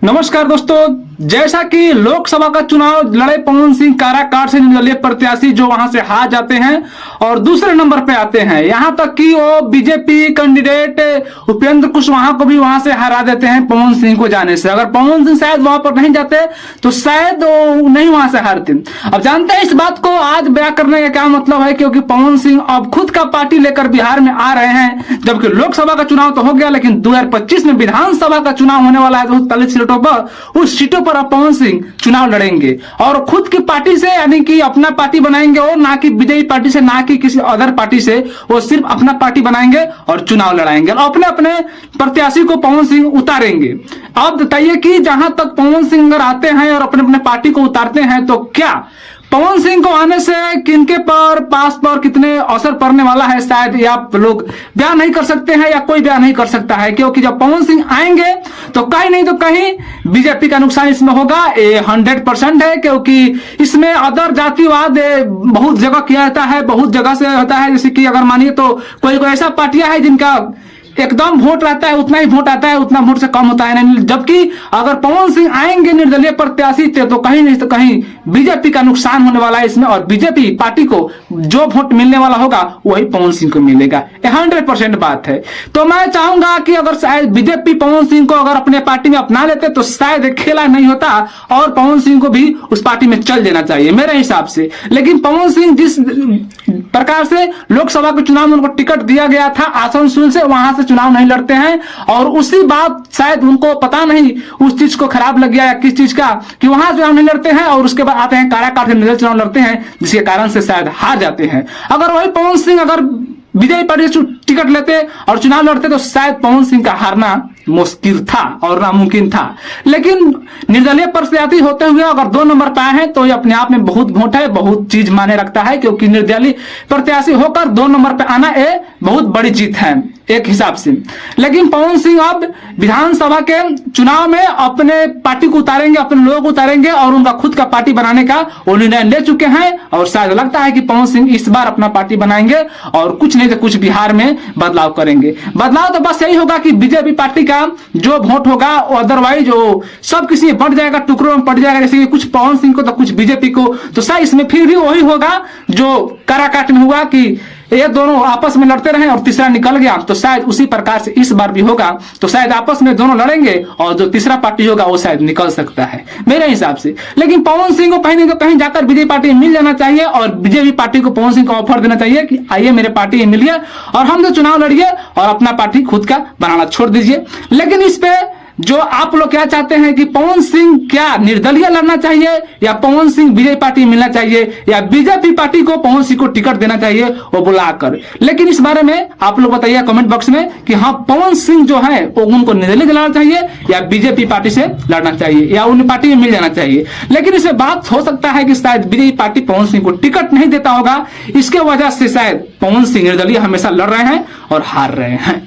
नमस्कार दोस्तों, जैसा कि लोकसभा का चुनाव लड़े पवन सिंह काराकाट से निर्दलीय प्रत्याशी जो वहां से हार जाते हैं और दूसरे नंबर पे आते हैं। यहां तक कि वो बीजेपी कैंडिडेट उपेंद्र कुशवाहा को भी वहां से हरा देते हैं पवन सिंह को जाने से। अगर पवन सिंह शायद वहां पर नहीं जाते तो शायद वो नहीं वहां से हारते। अब जानते हैं इस बात को आज बयां करने का क्या मतलब है, क्योंकि पवन सिंह अब खुद का पार्टी लेकर बिहार में आ रहे हैं। जबकि लोकसभा का चुनाव तो हो गया, लेकिन 2025 में विधानसभा का चुनाव होने वाला है। 40 सीटों पर, उस सीटों पर अब पवन सिंह चुनाव लड़ेंगे और खुद की पार्टी से, यानी कि अपना पार्टी बनाएंगे और ना कि बीजेपी पार्टी से, ना कि किसी अदर पार्टी से। वो सिर्फ अपना पार्टी बनाएंगे और चुनाव लड़ाएंगे और अपने अपने प्रत्याशी को पवन सिंह उतारेंगे। अब बताइए कि जहां तक पवन सिंह अगर आते हैं और अपने अपने पार्टी को उतारते हैं तो क्या पवन सिंह को आने से किनके पर, पास पर कितने असर पड़ने वाला है, शायद ये आप लोग बयान नहीं कर सकते हैं या कोई बयान नहीं कर सकता है। क्योंकि जब पवन सिंह आएंगे तो कहीं नहीं तो कहीं बीजेपी का नुकसान इसमें होगा। ये 100% है, क्योंकि इसमें अदर जातिवाद बहुत जगह किया जाता है, बहुत जगह से होता है। जैसे कि अगर मानिए तो कोई कोई ऐसा पार्टियां है जिनका एकदम वोट रहता है, उतना ही वोट आता है, उतना वोट से कम होता है नहीं। जबकि अगर पवन सिंह आएंगे निर्दलीय प्रत्याशी थे तो कहीं नहीं तो कहीं बीजेपी का नुकसान होने वाला है इसमें, और बीजेपी पार्टी को जो वोट मिलने वाला होगा वही पवन सिंह को मिलेगा। 100% बात है। तो मैं चाहूंगा कि अगर शायद बीजेपी पवन सिंह को अगर अपने पार्टी में अपना लेते तो शायद खेला नहीं होता और पवन सिंह को भी उस पार्टी में चल देना चाहिए मेरे हिसाब से। लेकिन पवन सिंह जिस प्रकार से लोकसभा के चुनाव में उनको टिकट दिया गया था आसनसोल से, वहां से चुनाव नहीं लड़ते हैं और उसी बात शायद उनको पता नहीं उस चीज को खराब लग गया या किस चीज का, कि वहां चुनाव नहीं लड़ते हैं और उसके बाद आते हैं काराकाट से निर्दलीय चुनाव लड़ते हैं, जिसके कारण से शायद हार जाते हैं। अगर वही पवन सिंह अगर बीजेपी पार्टी से टिकट लेते और चुनाव लड़ते तो शायद पवन सिंह का हारना मुश्किल था और नामुमकिन था। लेकिन निर्दलीय प्रत्याशी होते हुए अगर 2 नंबर पे आए हैं तो ये अपने आप में बहुत वोट है, बहुत चीज माने रखता है। क्योंकि निर्दलीय प्रत्याशी होकर 2 नंबर पे आना ये बहुत बड़ी जीत है एक हिसाब से। लेकिन पवन सिंह अब विधानसभा के चुनाव में अपने पार्टी को उतारेंगे, अपने लोगों को उतारेंगे और उनका खुद का पार्टी बनाने का वो निर्णय ले चुके हैं। और शायद लगता है कि पवन सिंह इस बार अपना पार्टी बनाएंगे और कुछ नहीं तो कुछ बिहार में बदलाव करेंगे। बदलाव तो बस यही होगा कि बीजेपी पार्टी का जो वोट होगा, अदरवाइज वो सब किसी बढ़ जाएगा, टुकड़ों में पड़ जाएगा। जैसे कि कुछ पवन सिंह को तो कुछ बीजेपी को, तो शायद इसमें फिर भी वही होगा जो काराकाट में हुआ कि ये दोनों आपस में लड़ते रहे और तीसरा निकल गया। तो शायद उसी प्रकार से इस बार भी होगा। तो शायद आपस में दोनों लड़ेंगे और जो तीसरा पार्टी होगा वो शायद निकल सकता है मेरे हिसाब से। लेकिन पवन सिंह को कहीं नहीं तो कहीं जाकर बीजेपी पार्टी मिल जाना चाहिए और बीजेपी पार्टी को पवन सिंह को ऑफर देना चाहिए कि आइए मेरे पार्टी में मिलिए और हम जो चुनाव लड़िए और अपना पार्टी खुद का बनाना छोड़ दीजिए। लेकिन इस पे जो आप लोग क्या चाहते हैं कि पवन सिंह क्या निर्दलीय लड़ना चाहिए या पवन सिंह बीजेपी पार्टी मिलना चाहिए या बीजेपी पार्टी को पवन सिंह को टिकट देना चाहिए वो बुलाकर। लेकिन इस बारे में आप लोग बताइए कमेंट बॉक्स में कि हाँ पवन सिंह जो है वो उनको निर्दलीय लड़ना चाहिए या बीजेपी पार्टी से लड़ना चाहिए या उन पार्टी में मिल जाना चाहिए। लेकिन इसमें बात हो सकता है कि शायद बीजेपी पार्टी पवन सिंह को टिकट नहीं देता होगा, इसके वजह से शायद पवन सिंह निर्दलीय हमेशा लड़ रहे हैं और हार रहे हैं।